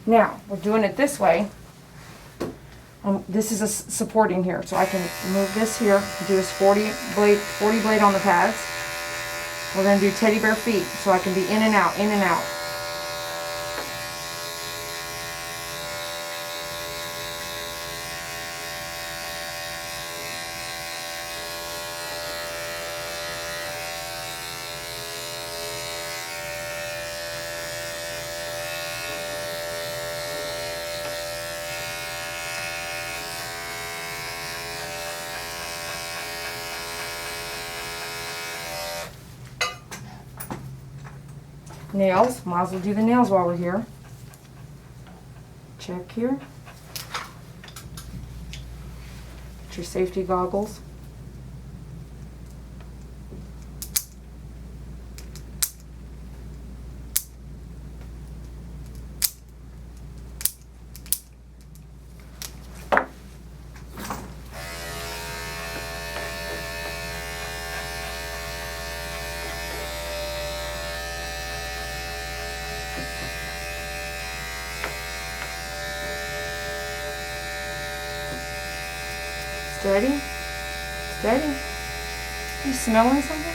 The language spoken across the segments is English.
Now, we're doing it this way. This is a supporting here, so I can move this here, do this 40 blade on the pads. We're going to do teddy bear feet, so I can be in and out, in and out. Nails, might as well do the nails while we're here. Check here. Get your safety goggles. Steady, steady. You smelling something?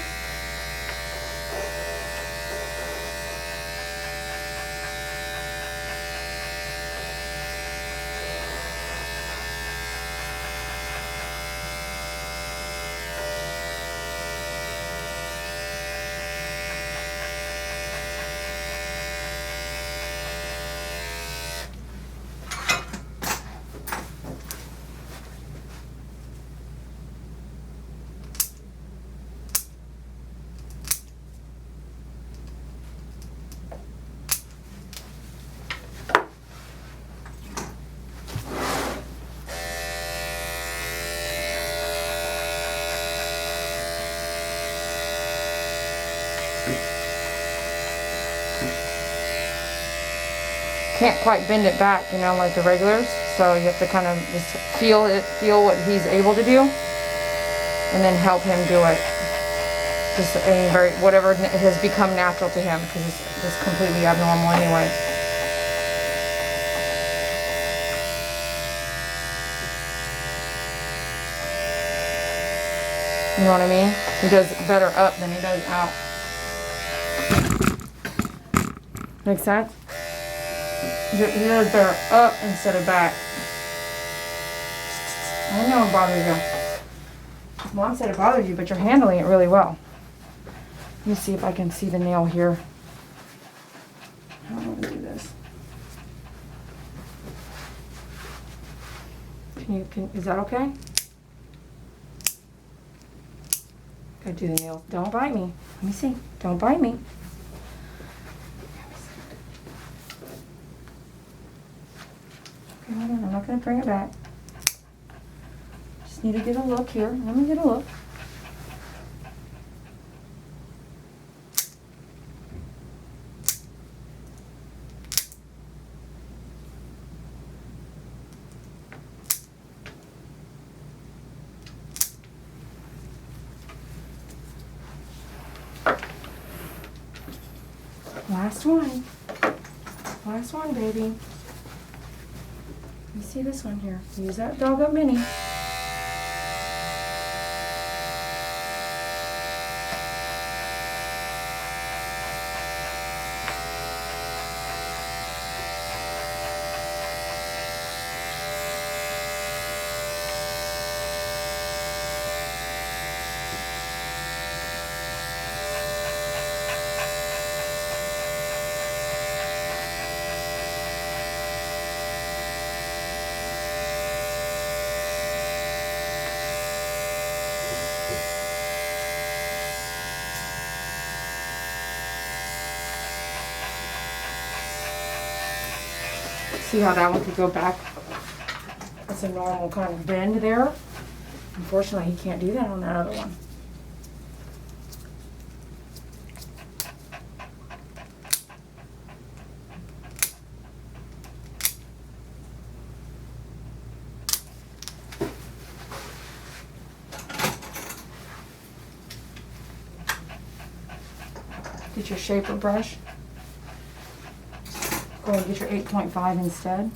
Can't quite bend it back, you know, like the regulars. So you have to kind of just feel what he's able to do, and then help him do it. Just whatever has become natural to him, because it's just completely abnormal anyway. You know what I mean? He does better up than he does out. Make sense? He does better up instead of back. I know it bothers you. Mom said it bothers you, but you're handling it really well. Let me see if I can see the nail here. How am I going to do this? Is that okay? Gotta do the nails. Don't bite me. Let me see. Don't bite me. Okay, hold on. I'm not going to bring it back. Just need to get a look here. Let me get a look. Last one. Last one, baby. Let me see this one here. Use that dog up mini. See how that one could go back? That's a normal kind of bend there. Unfortunately, he can't do that on that other one. Get your shaper brush. Go Go ahead and get your 8.5 instead.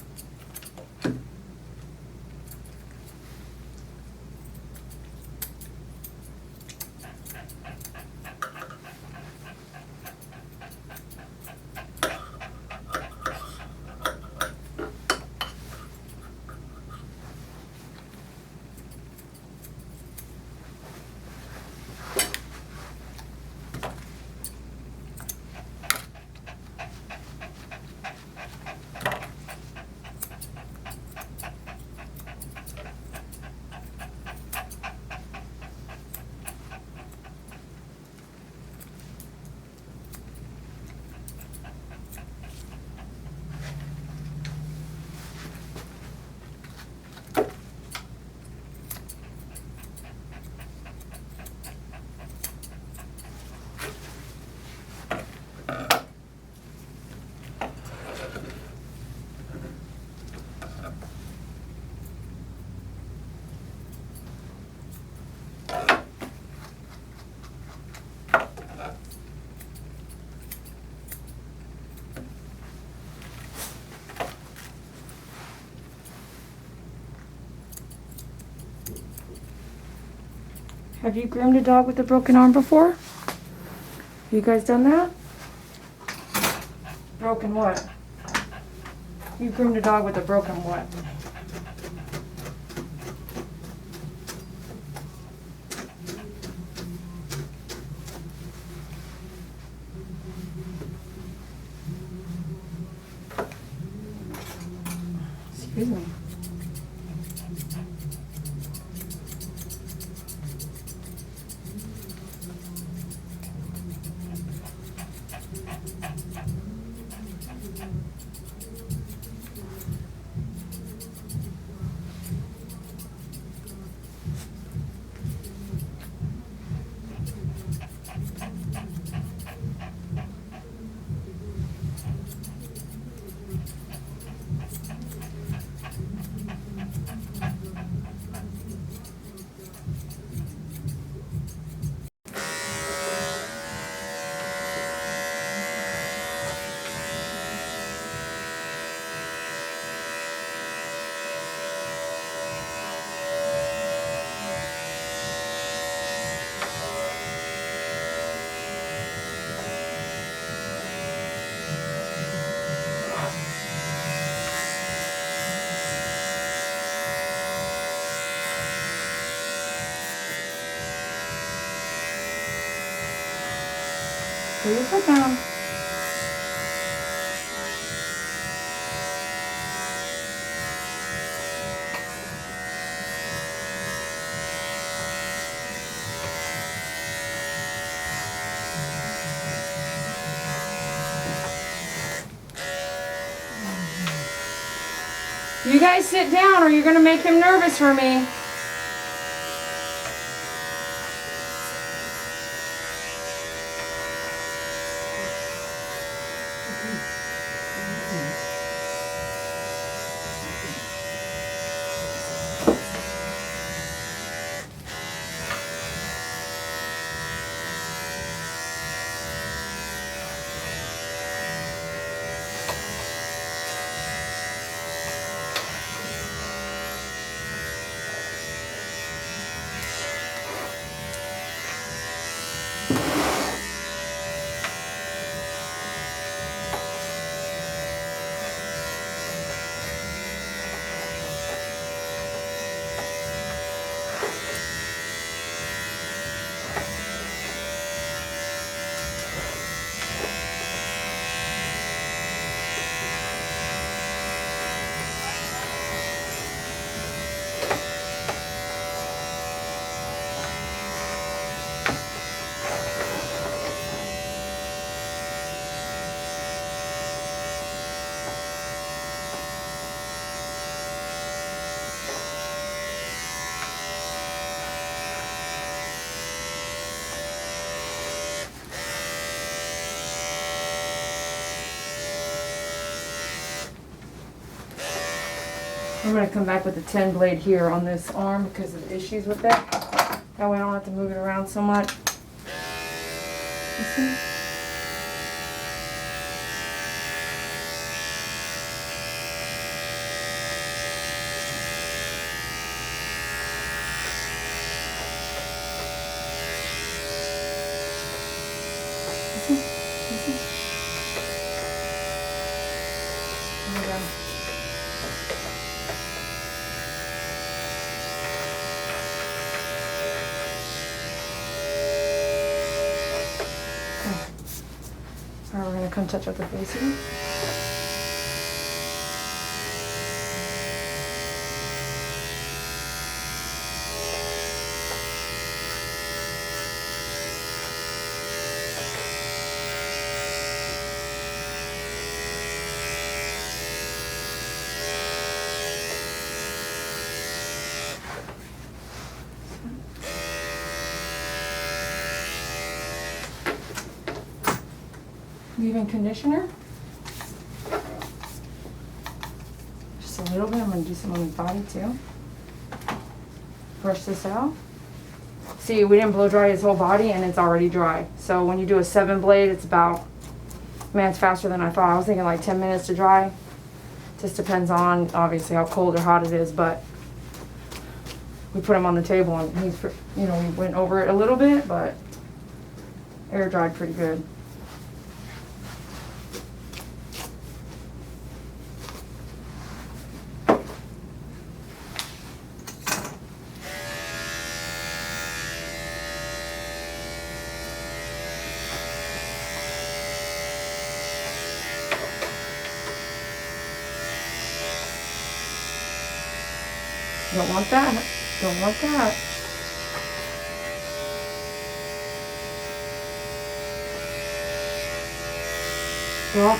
Have you groomed a dog with a broken arm before? You guys done that? Broken what? You groomed a dog with a broken what? Excuse me. Put your foot down. You guys sit down or you're going to make him nervous for me. I'm going to come back with a 10 blade here on this arm because of the issues with it. That way I don't have to move it around so much. You see? kind of touch up the face here. Leave-in conditioner. Just a little bit. I'm going to do some on the body too. Brush this out. See, we didn't blow dry his whole body and it's already dry. So when you do a 7 blade, it's about, man, it's faster than I thought. I was thinking like 10 minutes to dry. Just depends on obviously how cold or hot it is, but we put him on the table and he's, you know, we went over it a little bit, but air dried pretty good. Don't want that. Don't want that. Well,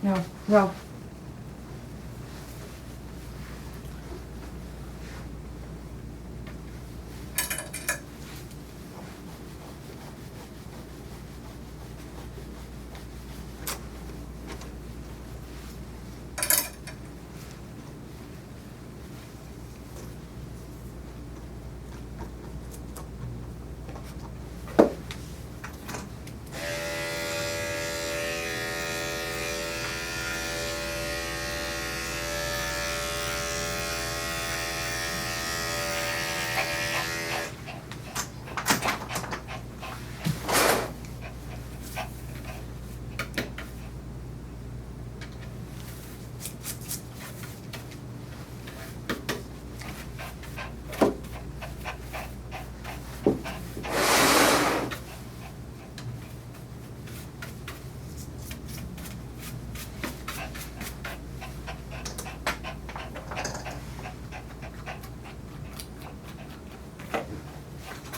no, no.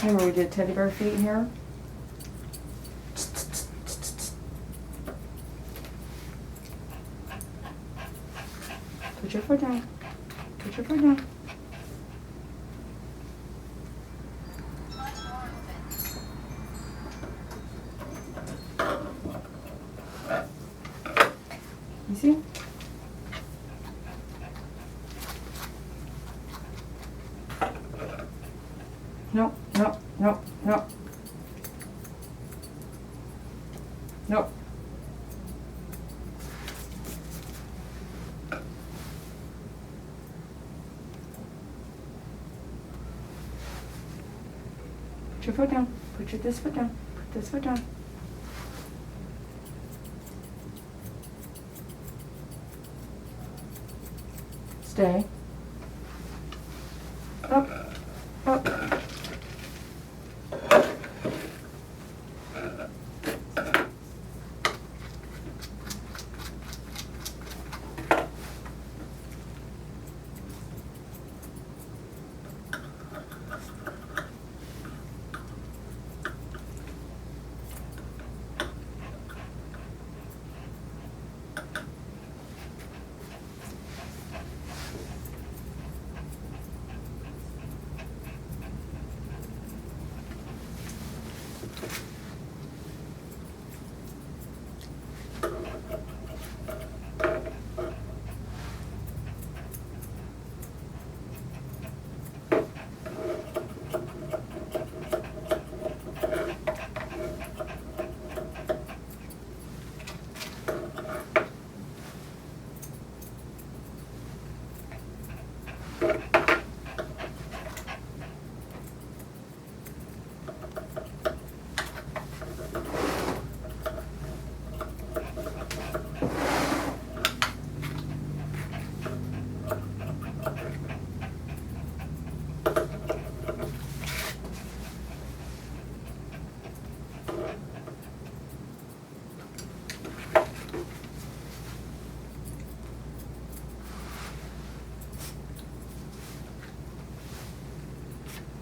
Remember we did teddy bear feet here? Put your foot down. Put your foot down. You see? No, no, no, no. No. Put your foot down. Put this foot down. Put this foot down. Stay. Up. Up.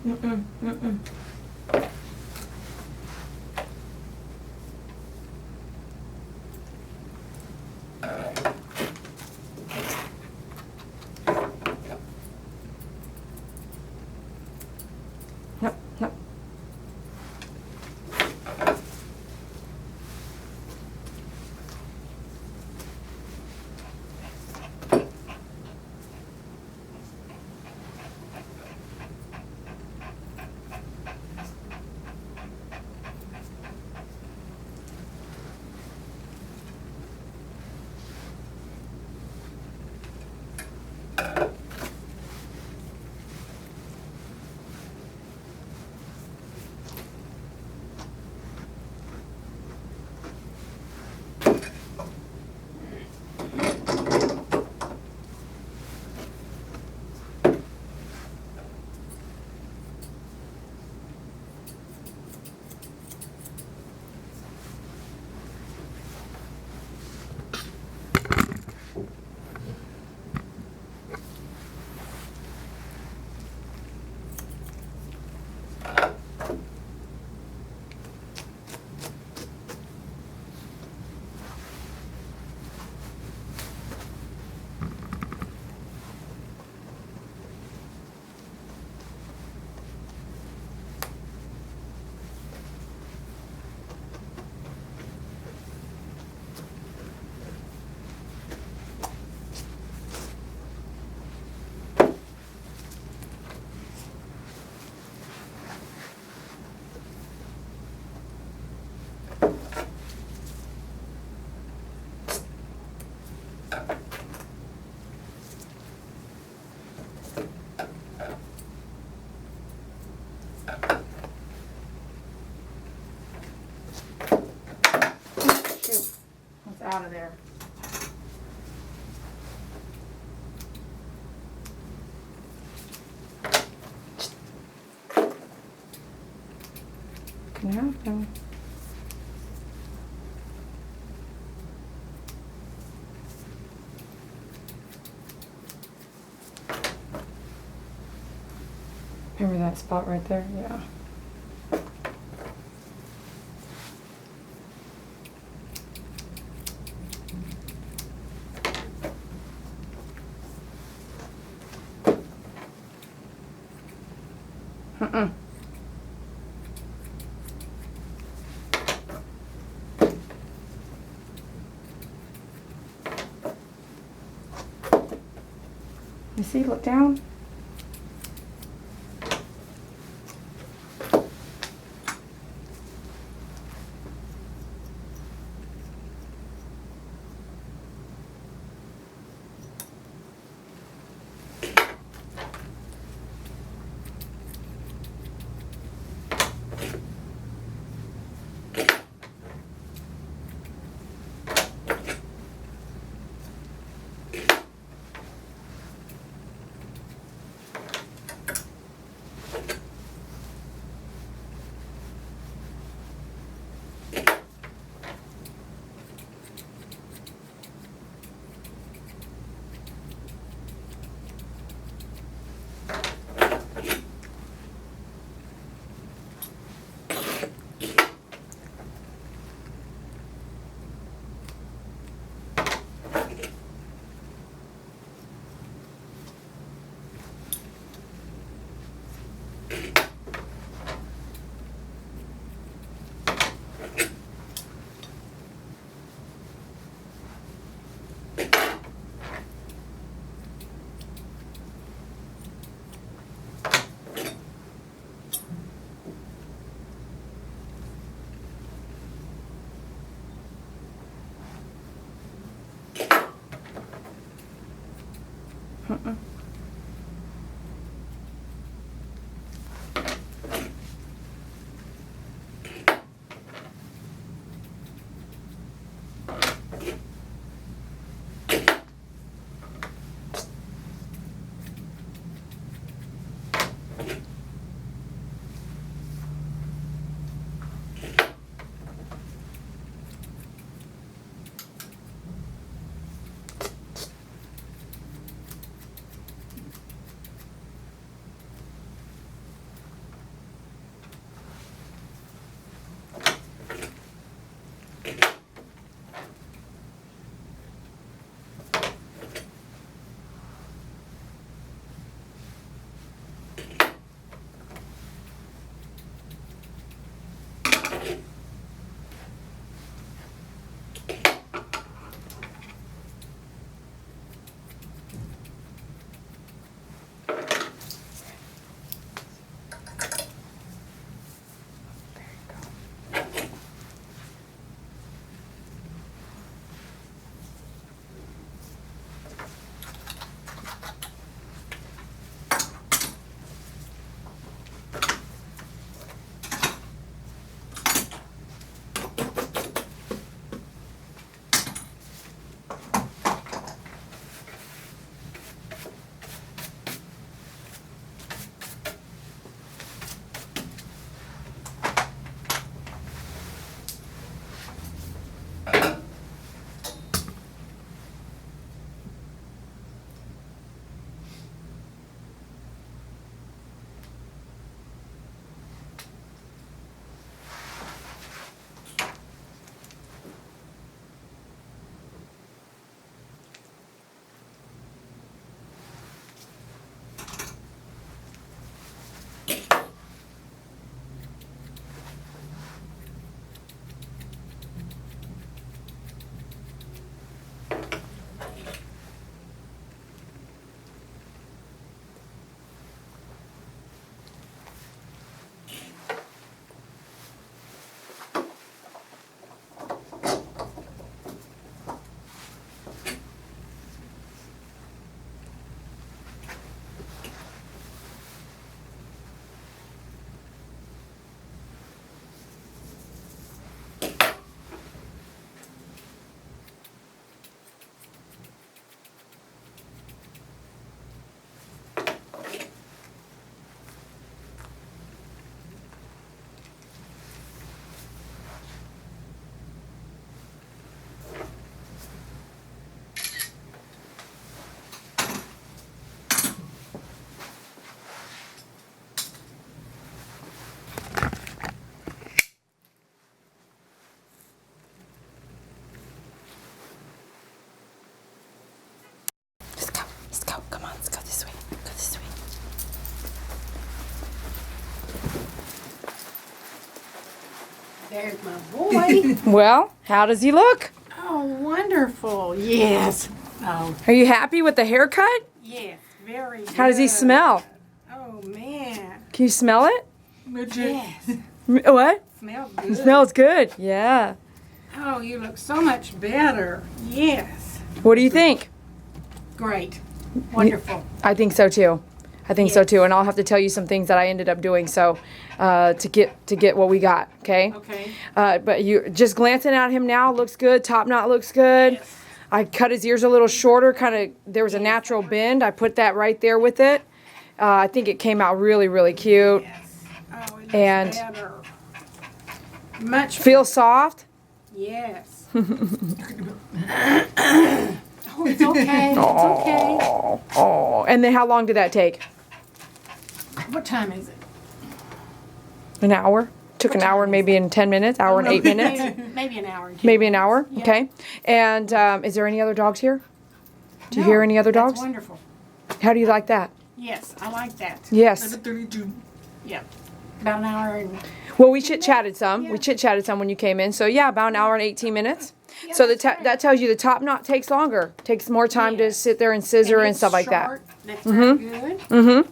Mm-mm, mm-mm. Nope, nope. Shoot, it's out of there. Can happen. Remember that spot right there? Yeah. Mm-mm. You see, look down. There's my boy. Well, how does he look? Oh, wonderful. Yes. Oh, Are you happy with the haircut? yes. Very good. How does he smell? Oh, man. Can you smell it? Yes. What? Smells It good. smells good. Yeah. Oh, you look so much better. Yes. What do you think? Great. Wonderful. I think so too. I think so Yes. too. And I'll have to tell you some things that I ended up doing so to get what we got. Okay. Okay. But you just glancing at him now looks good. Top knot looks good. Yes. I cut his ears a little shorter. Kind of there was a natural bend. I put that right there with it. I think it came out really really cute. Yes. Oh, it looks And- better. Much. Feel soft. Yes. Oh, it's okay. It's okay. Oh. And then how long did that take? What time is it? An hour. Took an hour, maybe in 10 minutes. Hour and 8 minutes. Maybe an hour. Maybe an hour. Yeah. Okay. And is there any other dogs here? Do you No, hear any other dogs? That's wonderful. How do you like that? Yes, I like that. Yes. Yep. About an hour and. Well, we chit-chatted some. Yeah. We chit-chatted some when you came in. So, yeah, about an hour and 18 minutes. So that tells you the top knot takes longer. Takes more time to Yes. sit there and scissor and it's stuff like short. That's very good. that.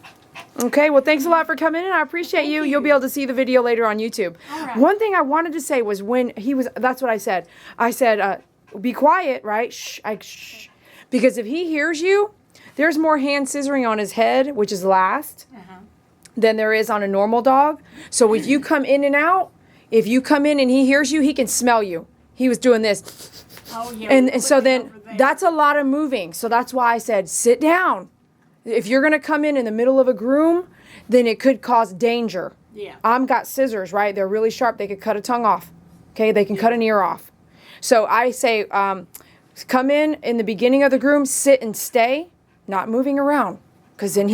Okay, well, thanks a lot for coming in. I appreciate you. You'll be able to see the video later on YouTube. All right. One thing I wanted to say was when he was, that's what I said. I said, be quiet, right? Shh, shh. Because if he hears you, there's more hand scissoring on his head, which is last, than there is on a normal dog. So if you come in and out, if you come in and he hears you, he can smell you. He was doing this. Oh, yeah. And so then over there. that's a lot of moving. So that's why I said, sit down. If you're going to come in the middle of a groom, then it could cause danger. Yeah. I'm got scissors, right? They're really sharp. They could cut a tongue off. Okay, they can cut an ear off. So I say, come in the beginning of the groom, sit and stay, not moving around. Because then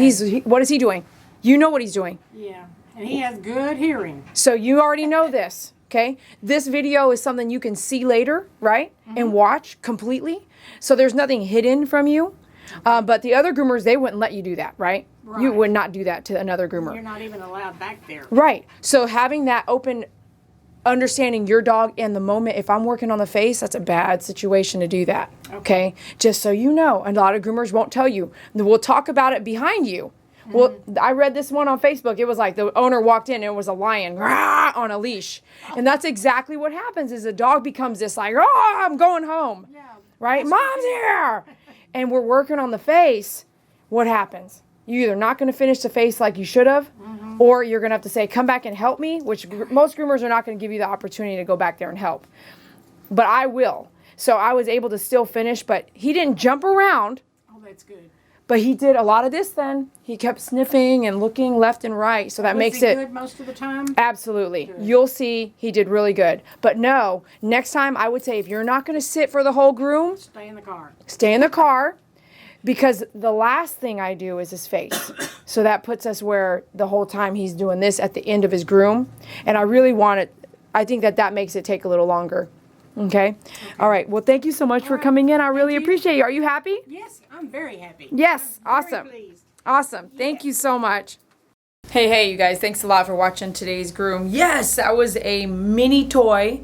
what is he doing? You know what he's doing. Yeah. And he has good hearing. So you already know this, okay? This video is something you can see later, right? And watch completely. So there's nothing hidden from you. But the other groomers, they wouldn't let you do that, right? You Right. would not do that to another groomer. You're not even allowed back there. Right. So having that open understanding your dog in the moment, if I'm working on the face, that's a bad situation to do that. Okay? Just so you know. And a lot of groomers won't tell you. We'll talk about it behind you. Well, I read this one on Facebook. It was like the owner walked in and it was a lion rah, on a leash. And that's exactly what happens is the dog becomes this like, oh, I'm going home. Yeah. Right? Mom's here. And we're working on the face. What happens? You're either not going to finish the face like you should have, or you're going to have to say, come back and help me, which most groomers are not going to give you the opportunity to go back there and help. But I will. So I was able to still finish, but he didn't jump around. Oh, that's good. But he did a lot of this then. He kept sniffing and looking left and right. So that makes Was he it. good most of the time? Absolutely. You'll see he did really good. But no, next time I would say if you're not going to sit for the whole groom, Stay in the car. stay in the car. Because the last thing I do is his face. So that puts us where the whole time he's doing this at the end of his groom. And I really want it, I think that makes it take a little longer. Okay? All right. Well, thank you so much for coming in. I really appreciate you. Are you happy? Yes, I'm very happy. Yes. I'm Awesome. Very pleased. Awesome. Thank you so much. Hey, you guys. Thanks a lot for watching today's groom. Yes, that was a mini toy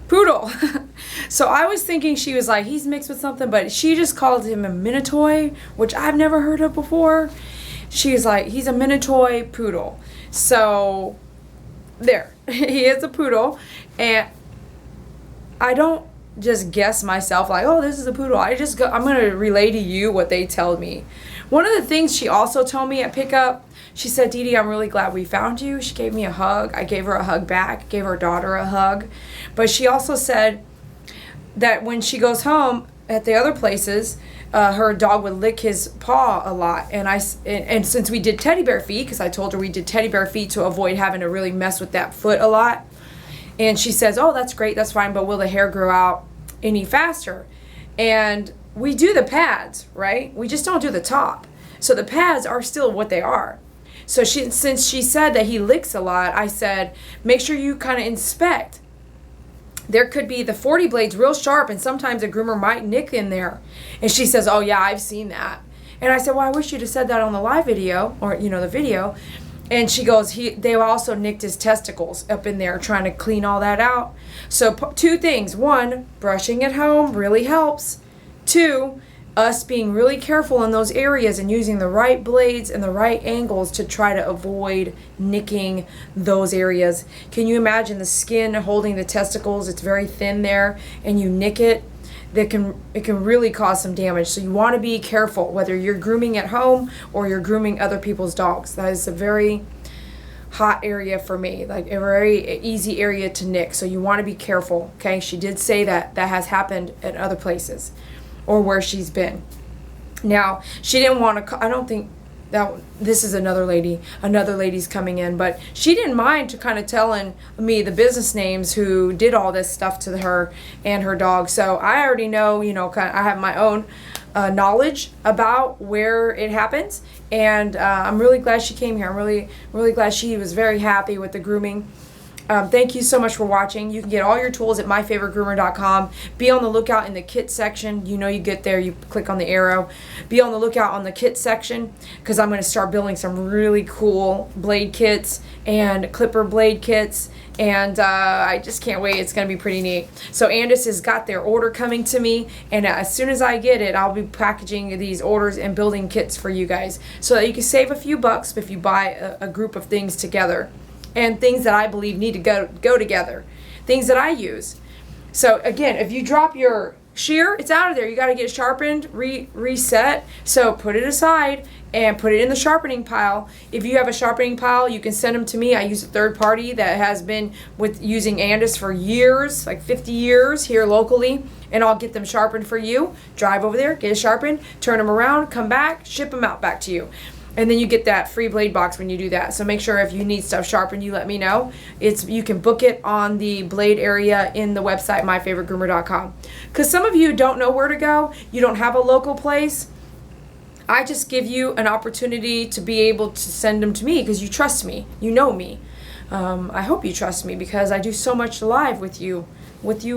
poodle. So I was thinking she was like, he's mixed with something, but she just called him a mini-toy, which I've never heard of before. She's like, he's a mini-toy poodle. So there, he is a poodle. And I don't just guess myself like, oh, this is a poodle. I'm going to relay to you what they tell me. One of the things she also told me at pickup, she said, Dee Dee, I'm really glad we found you. She gave me a hug. I gave her a hug back, gave her daughter a hug. But she also said that when she goes home at the other places, her dog would lick his paw a lot. And since we did teddy bear feet, because I told her we did teddy bear feet to avoid having to really mess with that foot a lot. And she says, oh, that's great, that's fine, but will the hair grow out any faster? And we do the pads, right? We just don't do the top. So the pads are still what they are. So since she said that he licks a lot, I said, make sure you kind of inspect. There could be the 40 blades real sharp, and sometimes a groomer might nick in there. And she says, oh yeah, I've seen that. And I said, well, I wish you'd have said that on the live video, or the video. And she goes, they also nicked his testicles up in there trying to clean all that out. So two things. One, brushing at home really helps. Two, us being really careful in those areas and using the right blades and the right angles to try to avoid nicking those areas. Can you imagine the skin holding the testicles? It's very thin there, and you nick it. It can really cause some damage. So you want to be careful whether you're grooming at home or you're grooming other people's dogs. That is a very hot area for me, like a very easy area to nick. So you want to be careful. Okay, she did say that has happened at other places or where she's been. Now, she didn't want to, I don't think that, this is another lady's coming in, but she didn't mind to kind of telling me the business names who did all this stuff to her and her dog. So I already know, I have my own knowledge about where it happens, and I'm really glad she came here. I'm really glad she was very happy with the grooming. Thank you so much for watching. You can get all your tools at myfavoritegroomer.com. Be on the lookout in the kit section. You get there, you click on the arrow. Be on the lookout on the kit section, because I'm going to start building some really cool blade kits and clipper blade kits, and I just can't wait. It's going to be pretty neat. So Andis has got their order coming to me, and as soon as I get it, I'll be packaging these orders and building kits for you guys so that you can save a few bucks if you buy a group of things together. And things that I believe need to go together. Things that I use. So again, if you drop your shear, it's out of there. You got to get it sharpened, reset. So put it aside and put it in the sharpening pile. If you have a sharpening pile, you can send them to me. I use a third party that has been using Andis for years, like 50 years here locally, and I'll get them sharpened for you. Drive over there, get it sharpened, turn them around, come back, ship them out back to you. And then you get that free blade box when you do that. So make sure if you need stuff sharpened, you let me know. You can book it on the blade area in the website, myfavoritegroomer.com. Because some of you don't know where to go. You don't have a local place. I just give you an opportunity to be able to send them to me because you trust me. You know me. I hope you trust me because I do so much live with you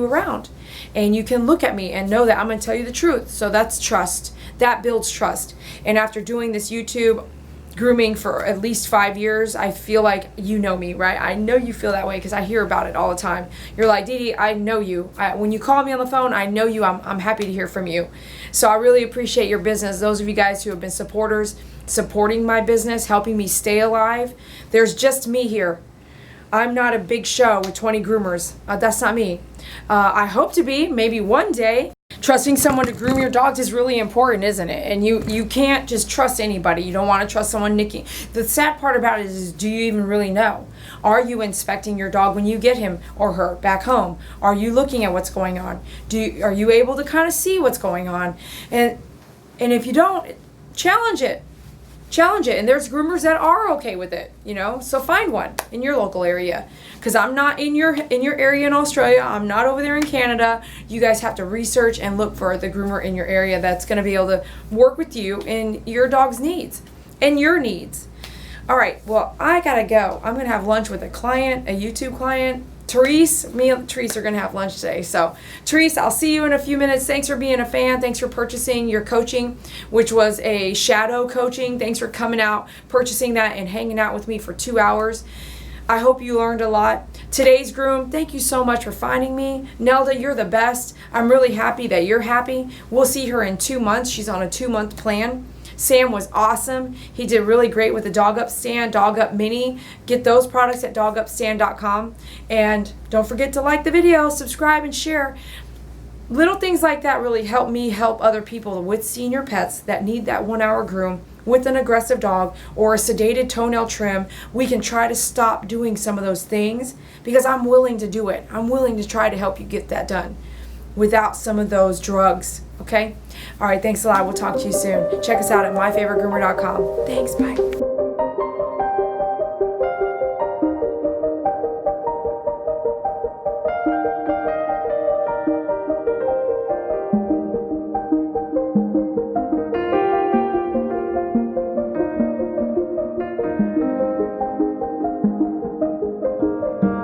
around. And you can look at me and know that I'm going to tell you the truth. So that's trust. That builds trust. And after doing this YouTube grooming for at least 5 years, I feel like you know me, right? I know you feel that way because I hear about it all the time. You're like, Dee, I know you. When you call me on the phone, I know you. I'm happy to hear from you. So I really appreciate your business. Those of you guys who have been supporters, supporting my business, helping me stay alive. There's just me here. I'm not a big show with 20 groomers. That's not me. I hope to be, maybe one day. Trusting someone to groom your dogs is really important, isn't it? And you can't just trust anybody. You don't want to trust someone nicking. The sad part about it is, do you even really know? Are you inspecting your dog when you get him or her back home? Are you looking at what's going on? Are you able to kind of see what's going on? And if you don't, challenge it. Challenge it. And there's groomers that are okay with it, so find one in your local area, because I'm not in your area in Australia. I'm not over there in Canada. You guys have to research and look for the groomer in your area that's going to be able to work with you in your dog's needs and your needs. All right, well, I gotta go. I'm gonna have lunch with a YouTube client. Therese, me and Therese are going to have lunch today. So, Therese, I'll see you in a few minutes. Thanks for being a fan. Thanks for purchasing your coaching, which was a shadow coaching. Thanks for coming out, purchasing that, and hanging out with me for 2 hours. I hope you learned a lot. Today's groom, thank you so much for finding me. Nelda, you're the best. I'm really happy that you're happy. We'll see her in 2 months. She's on a 2-month plan. Sam was awesome. He did really great with the Dog Up Stand, Dog Up Mini. Get those products at dogupstand.com. And don't forget to like the video, subscribe, and share. Little things like that really help me help other people with senior pets that need that 1-hour groom with an aggressive dog or a sedated toenail trim. We can try to stop doing some of those things because I'm willing to do it. I'm willing to try to help you get that done without some of those drugs. Okay? All right, thanks a lot. We'll talk to you soon. Check us out at myfavoritegroomer.com. Thanks, bye.